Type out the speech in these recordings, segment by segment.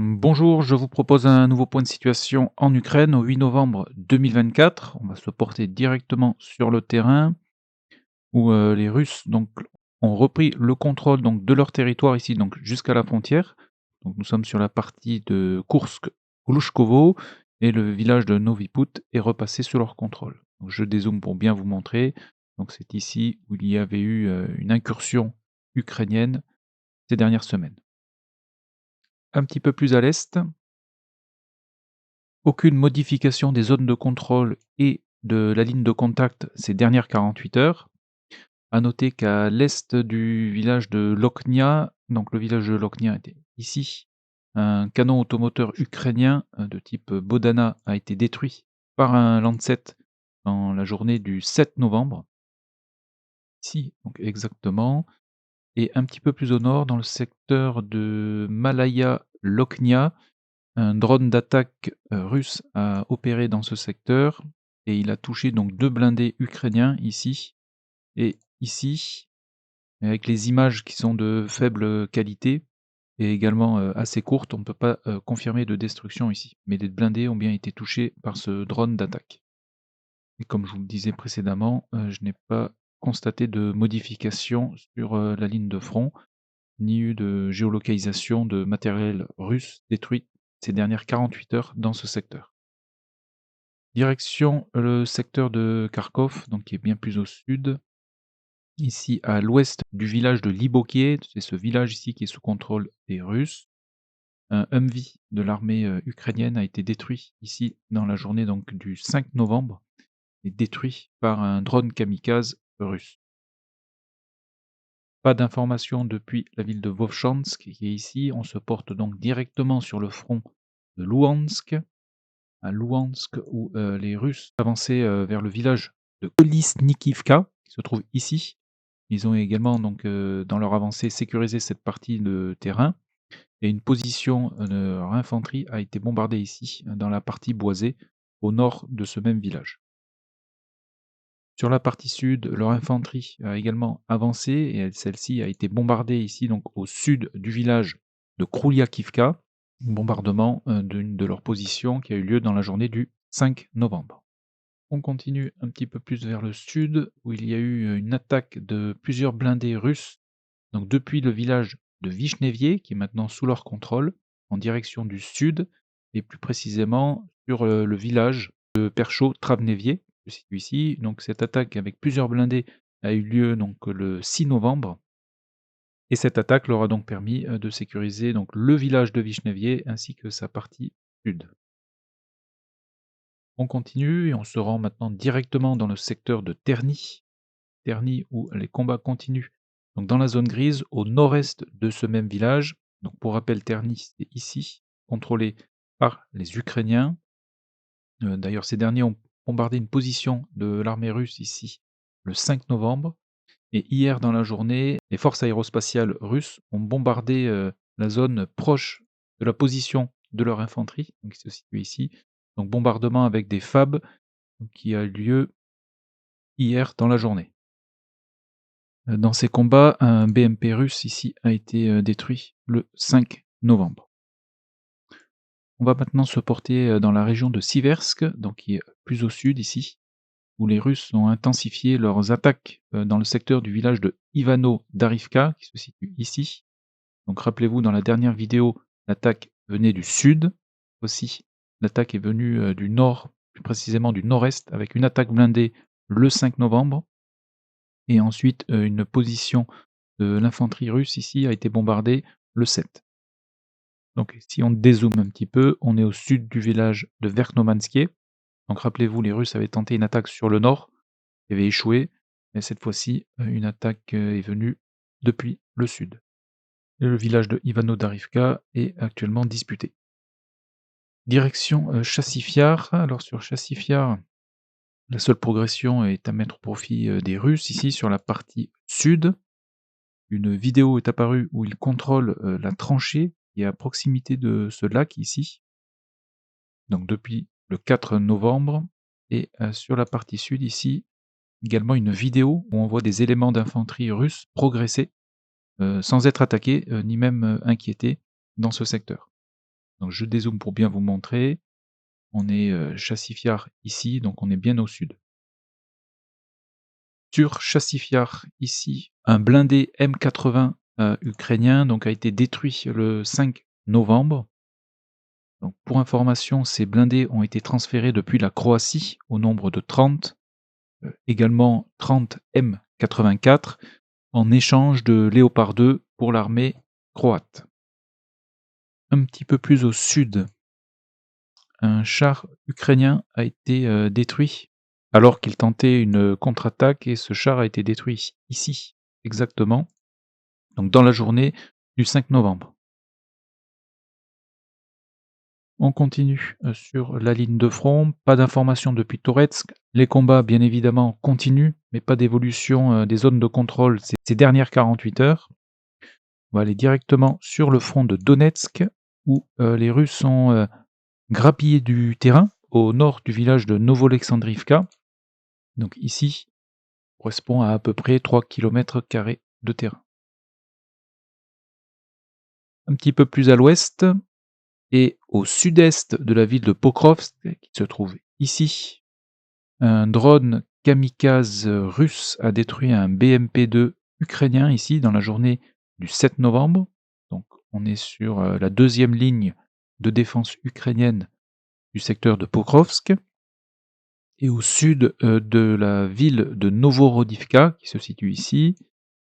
Bonjour, je vous propose un nouveau point de situation en Ukraine au 8 novembre 2024. On va se porter directement sur le terrain où les Russes ont repris le contrôle de leur territoire ici, donc jusqu'à la frontière. Donc nous sommes sur la partie de Kursk-Glushkovo et le village de Novi Put est repassé sous leur contrôle. Donc, je dézoome pour bien vous montrer. Donc c'est ici où il y avait eu une incursion ukrainienne ces dernières semaines. Un petit peu plus à l'est, aucune modification des zones de contrôle et de la ligne de contact ces dernières 48 heures. À noter qu'à l'est du village de Loknia, donc le village de Loknia était ici, un canon automoteur ukrainien de type Bodana a été détruit par un Lancet dans la journée du 7 novembre. Ici, donc exactement. Et un petit peu plus au nord, dans le secteur de Malaya Loknia, un drone d'attaque, russe a opéré dans ce secteur et il a touché donc 2 blindés ukrainiens ici et ici, avec les images qui sont de faible qualité et également, assez courtes, on ne peut pas, confirmer de destruction ici. Mais les blindés ont bien été touchés par ce drone d'attaque et comme je vous le disais précédemment, je n'ai pas constaté de modification sur, la ligne de front, ni eu de géolocalisation de matériel russe détruit ces dernières 48 heures dans ce secteur. Direction le secteur de Kharkov, donc qui est bien plus au sud, ici à l'ouest du village de Libokié, c'est ce village ici qui est sous contrôle des Russes. Un Humvee de l'armée ukrainienne a été détruit ici dans la journée donc du 5 novembre et détruit par un drone kamikaze russe. Pas d'informations depuis la ville de Vovchansk qui est ici. On se porte donc directement sur le front de Louhansk, à Louhansk où les Russes avançaient vers le village de Kolesnikivka, qui se trouve ici. Ils ont également donc dans leur avancée sécurisé cette partie de terrain et une position de leur infanterie a été bombardée ici, dans la partie boisée, au nord de ce même village. Sur la partie sud, leur infanterie a également avancé et celle-ci a été bombardée ici donc au sud du village de Krouliakivka, bombardement d'une de leurs positions qui a eu lieu dans la journée du 5 novembre. On continue un petit peu plus vers le sud où il y a eu une attaque de plusieurs blindés russes, donc depuis le village de Vichnevie qui est maintenant sous leur contrôle, en direction du sud et plus précisément sur le village de Perchot-Travnevier, je situe ici. Donc cette attaque avec plusieurs blindés a eu lieu donc le 6 novembre et cette attaque leur a donc permis de sécuriser donc le village de Vichnevie ainsi que sa partie sud. On continue et on se rend maintenant directement dans le secteur de Terny. Terny où les combats continuent donc dans la zone grise au nord-est de ce même village. Donc pour rappel, Terny, c'est ici, contrôlé par les Ukrainiens. D'ailleurs, ces derniers ont bombardé une position de l'armée russe ici le 5 novembre et hier dans la journée, les forces aérospatiales russes ont bombardé, la zone proche de la position de leur infanterie, donc qui se situe ici. Donc bombardement avec des FAB, donc qui a eu lieu hier dans la journée. Dans ces combats, un BMP russe ici a été, détruit le 5 novembre. On va maintenant se porter, dans la région de Siversk, donc qui est plus au sud ici, où les Russes ont intensifié leurs attaques, dans le secteur du village de Ivano-Darivka, qui se situe ici. Donc rappelez-vous, dans la dernière vidéo, l'attaque venait du sud. Aussi, l'attaque est venue, du nord, plus précisément du nord-est, avec une attaque blindée le 5 novembre et ensuite, une position de l'infanterie russe ici a été bombardée le 7. Donc si on dézoome un petit peu, on est au sud du village de Verkhnomansky. Donc rappelez-vous, les Russes avaient tenté une attaque sur le nord, qui avait échoué, et cette fois-ci, une attaque, est venue depuis le sud. Et le village de Ivano-Darivka est actuellement disputé. Direction, Chassifiar. Alors sur Chassifiar, la seule progression est à mettre au profit, des Russes ici sur la partie sud. Une vidéo est apparue où ils contrôlent, la tranchée qui est à proximité de ce lac ici. Donc depuis le 4 novembre et sur la partie sud ici, également une vidéo où on voit des éléments d'infanterie russes progresser, sans être attaqués, ni même, inquiétés dans ce secteur. Donc je dézoome pour bien vous montrer. On est Chassifiar ici, donc on est bien au sud. Sur Chassifiar, ici, un blindé M80 ukrainien donc, a été détruit le 5 novembre. Donc, pour information, ces blindés ont été transférés depuis la Croatie au nombre de 30, également 30 M84 en échange de Léopard 2 pour l'armée croate. Un petit peu plus au sud, un char ukrainien a été détruit alors qu'il tentait une contre-attaque et ce char a été détruit ici, exactement, donc dans la journée du 5 novembre. On continue sur la ligne de front, pas d'informations depuis Toretsk. Les combats, bien évidemment, continuent, mais pas d'évolution des zones de contrôle ces dernières 48 heures. On va aller directement sur le front de Donetsk, où les Russes ont grappillé du terrain au nord du village de Novolexandrivka. Donc ici, correspond à peu près 3 km² de terrain. Un petit peu plus à l'ouest et au sud-est de la ville de Pokrovsk, qui se trouve ici, un drone kamikaze russe a détruit un BMP-2 ukrainien ici dans la journée du 7 novembre. Donc on est sur la deuxième ligne de défense ukrainienne du secteur de Pokrovsk. Et au sud de la ville de Novorodivka, qui se situe ici,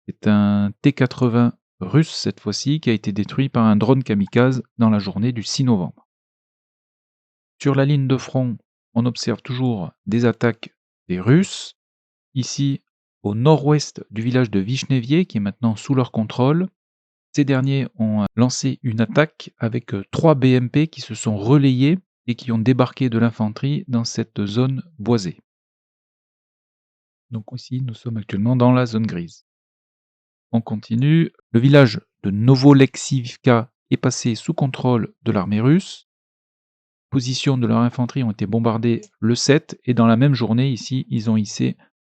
c'est un T-80 russe cette fois-ci qui a été détruit par un drone kamikaze dans la journée du 6 novembre. Sur la ligne de front, on observe toujours des attaques des Russes. Ici, au nord-ouest du village de Vishnevie, qui est maintenant sous leur contrôle, ces derniers ont lancé une attaque avec 3 BMP qui se sont relayés et qui ont débarqué de l'infanterie dans cette zone boisée. Donc ici, nous sommes actuellement dans la zone grise. On continue. Le village de Novolexivka est passé sous contrôle de l'armée russe. Les positions de leur infanterie ont été bombardées le 7 et dans la même journée, ici, ils ont hissé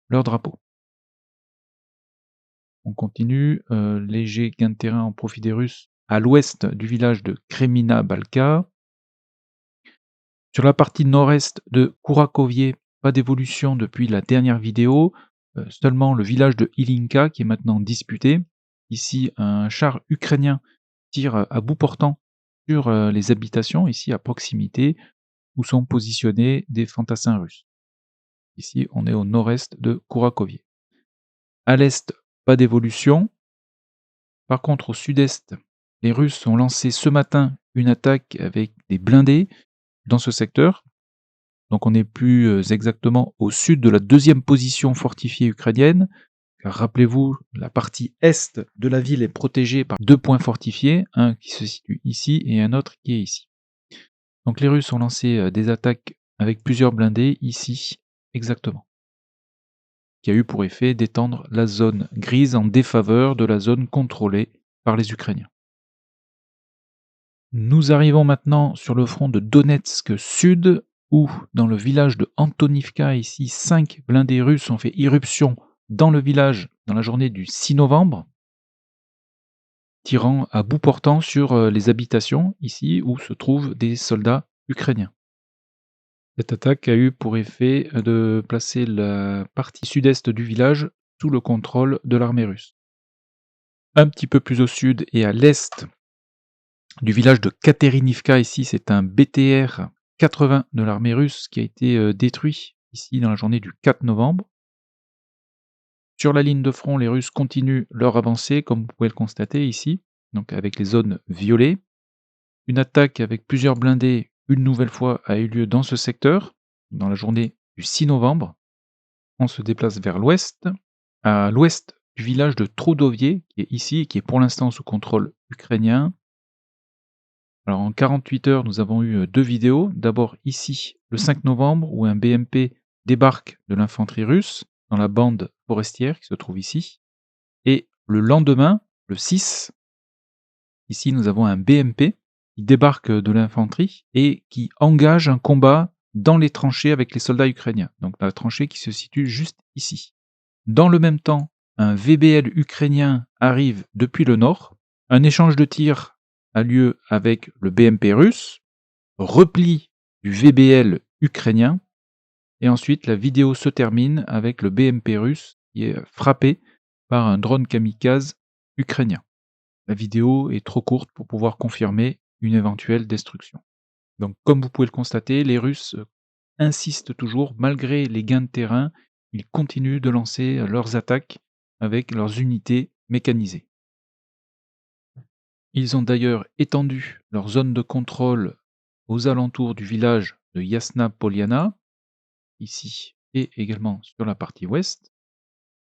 leur drapeau. On continue. Léger gain de terrain en profit des Russes à l'ouest du village de Kremina Balka. Sur la partie nord-est de Kourakovié, pas d'évolution depuis la dernière vidéo. Seulement le village de Ilinka qui est maintenant disputé. Ici, un char ukrainien tire à bout portant sur les habitations, ici à proximité, où sont positionnés des fantassins russes. Ici, on est au nord-est de Kourakovié. À l'est, pas d'évolution. Par contre, au sud-est, les Russes ont lancé ce matin une attaque avec des blindés dans ce secteur. Donc on est plus exactement au sud de la deuxième position fortifiée ukrainienne. Car rappelez-vous, la partie est de la ville est protégée par 2 points fortifiés, un qui se situe ici et un autre qui est ici. Donc les Russes ont lancé des attaques avec plusieurs blindés ici, exactement, qui a eu pour effet d'étendre la zone grise en défaveur de la zone contrôlée par les Ukrainiens. Nous arrivons maintenant sur le front de Donetsk Sud, où dans le village de Antonivka, ici, 5 blindés russes ont fait irruption dans le village dans la journée du 6 novembre, tirant à bout portant sur les habitations, ici, où se trouvent des soldats ukrainiens. Cette attaque a eu pour effet de placer la partie sud-est du village sous le contrôle de l'armée russe. Un petit peu plus au sud et à l'est du village de Katerinivka, ici, c'est un BTR 80 de l'armée russe qui a été détruit ici dans la journée du 4 novembre. Sur la ligne de front, les Russes continuent leur avancée, comme vous pouvez le constater ici, donc avec les zones violées. Une attaque avec plusieurs blindés, une nouvelle fois, a eu lieu dans ce secteur, dans la journée du 6 novembre. On se déplace vers l'ouest, à l'ouest du village de Troudovie, qui est ici et qui est pour l'instant sous contrôle ukrainien. Alors en 48 heures, nous avons eu 2 vidéos. D'abord ici, le 5 novembre, où un BMP débarque de l'infanterie russe dans la bande forestière qui se trouve ici. Et le lendemain, le 6, ici nous avons un BMP qui débarque de l'infanterie et qui engage un combat dans les tranchées avec les soldats ukrainiens. Donc la tranchée qui se situe juste ici. Dans le même temps, un VBL ukrainien arrive depuis le nord. Un échange de tirs a lieu avec le BMP russe, repli du VBL ukrainien, et ensuite la vidéo se termine avec le BMP russe qui est frappé par un drone kamikaze ukrainien. La vidéo est trop courte pour pouvoir confirmer une éventuelle destruction. Donc comme vous pouvez le constater, les Russes insistent toujours, malgré les gains de terrain, ils continuent de lancer leurs attaques avec leurs unités mécanisées. Ils ont d'ailleurs étendu leur zone de contrôle aux alentours du village de Yasna Poliana, ici et également sur la partie ouest.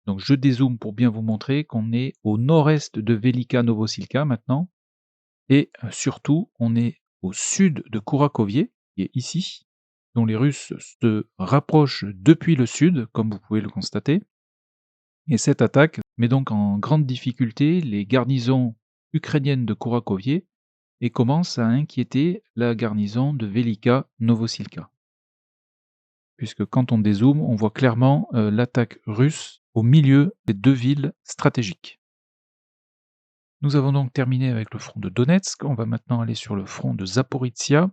Donc je dézoome pour bien vous montrer qu'on est au nord-est de Velika Novosilka maintenant, et surtout on est au sud de Kourakovié, qui est ici, dont les Russes se rapprochent depuis le sud, comme vous pouvez le constater. Et cette attaque met donc en grande difficulté les garnisons ukrainiennes de Kourakovié et commence à inquiéter la garnison de Velika Novosilka. Puisque quand on dézoome, on voit clairement l'attaque russe au milieu des deux villes stratégiques. Nous avons donc terminé avec le front de Donetsk. On va maintenant aller sur le front de Zaporizhia,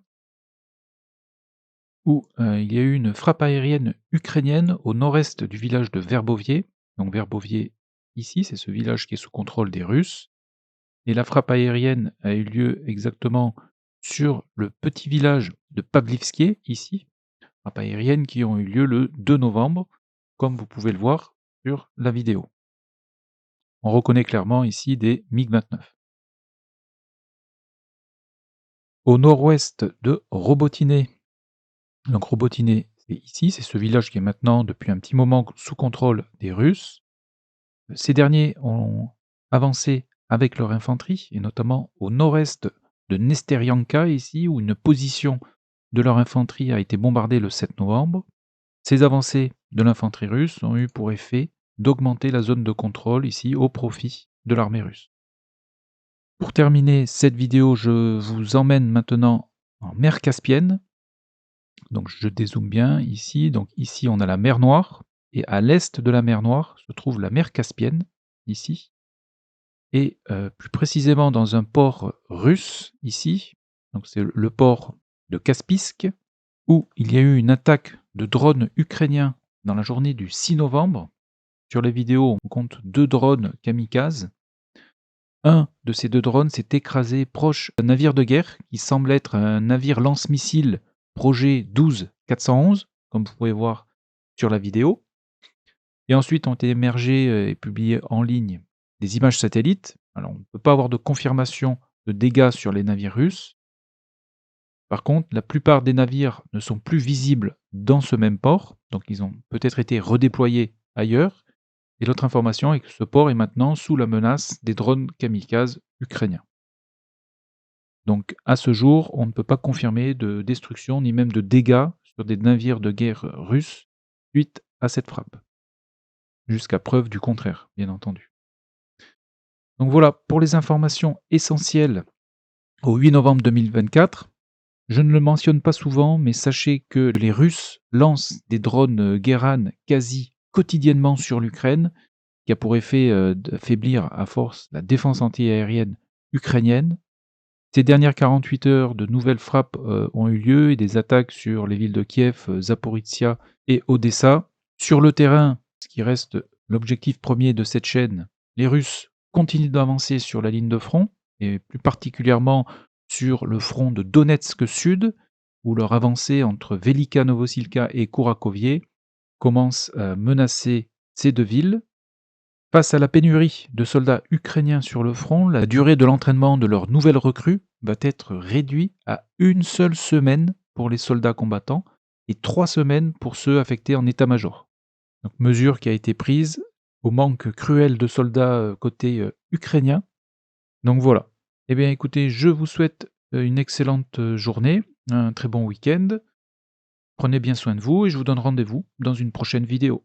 où il y a eu une frappe aérienne ukrainienne au nord-est du village de Verbovié. Donc Verbovié, ici, c'est ce village qui est sous contrôle des Russes. Et la frappe aérienne a eu lieu exactement sur le petit village de Pavlivskié, ici. Frappes aériennes qui ont eu lieu le 2 novembre, comme vous pouvez le voir sur la vidéo. On reconnaît clairement ici des MiG-29. Au nord-ouest de Robotiné, donc Robotiné, c'est ici, c'est ce village qui est maintenant depuis un petit moment sous contrôle des Russes. Ces derniers ont avancé avec leur infanterie, et notamment au nord-est de Nesterianka, ici, où une position de leur infanterie a été bombardée le 7 novembre. Ces avancées de l'infanterie russe ont eu pour effet d'augmenter la zone de contrôle ici au profit de l'armée russe. Pour terminer cette vidéo, je vous emmène maintenant en mer Caspienne. Donc je dézoome bien ici. Donc ici on a la mer Noire et à l'est de la mer Noire se trouve la mer Caspienne ici. Et plus précisément dans un port russe ici. Donc c'est le port de Kaspisk, où il y a eu une attaque de drones ukrainiens dans la journée du 6 novembre. Sur les vidéos, on compte 2 drones kamikazes. Un de ces 2 drones s'est écrasé proche d'un navire de guerre qui semble être un navire lance-missile projet 12-411, comme vous pouvez voir sur la vidéo. Et ensuite ont été émergées et publiées en ligne des images satellites. Alors on ne peut pas avoir de confirmation de dégâts sur les navires russes. Par contre, la plupart des navires ne sont plus visibles dans ce même port, donc ils ont peut-être été redéployés ailleurs. Et l'autre information est que ce port est maintenant sous la menace des drones kamikazes ukrainiens. Donc à ce jour, on ne peut pas confirmer de destruction ni même de dégâts sur des navires de guerre russes suite à cette frappe. Jusqu'à preuve du contraire, bien entendu. Donc voilà pour les informations essentielles au 8 novembre 2024. Je ne le mentionne pas souvent, mais sachez que les Russes lancent des drones Guéran quasi quotidiennement sur l'Ukraine, qui a pour effet d'affaiblir à force la défense antiaérienne ukrainienne. Ces dernières 48 heures, de nouvelles frappes ont eu lieu et des attaques sur les villes de Kiev, Zaporizhia et Odessa. Sur le terrain, ce qui reste l'objectif premier de cette chaîne, les Russes continuent d'avancer sur la ligne de front, et plus particulièrement sur le front de Donetsk Sud, où leur avancée entre Velika Novosilka et Kourakovié commence à menacer ces 2 villes. Face à la pénurie de soldats ukrainiens sur le front, la durée de l'entraînement de leurs nouvelles recrues va être réduite à 1 seule semaine pour les soldats combattants et 3 semaines pour ceux affectés en état-major. Donc mesure qui a été prise au manque cruel de soldats côté ukrainien. Donc voilà. Eh bien écoutez, je vous souhaite une excellente journée, un très bon week-end. Prenez bien soin de vous et je vous donne rendez-vous dans une prochaine vidéo.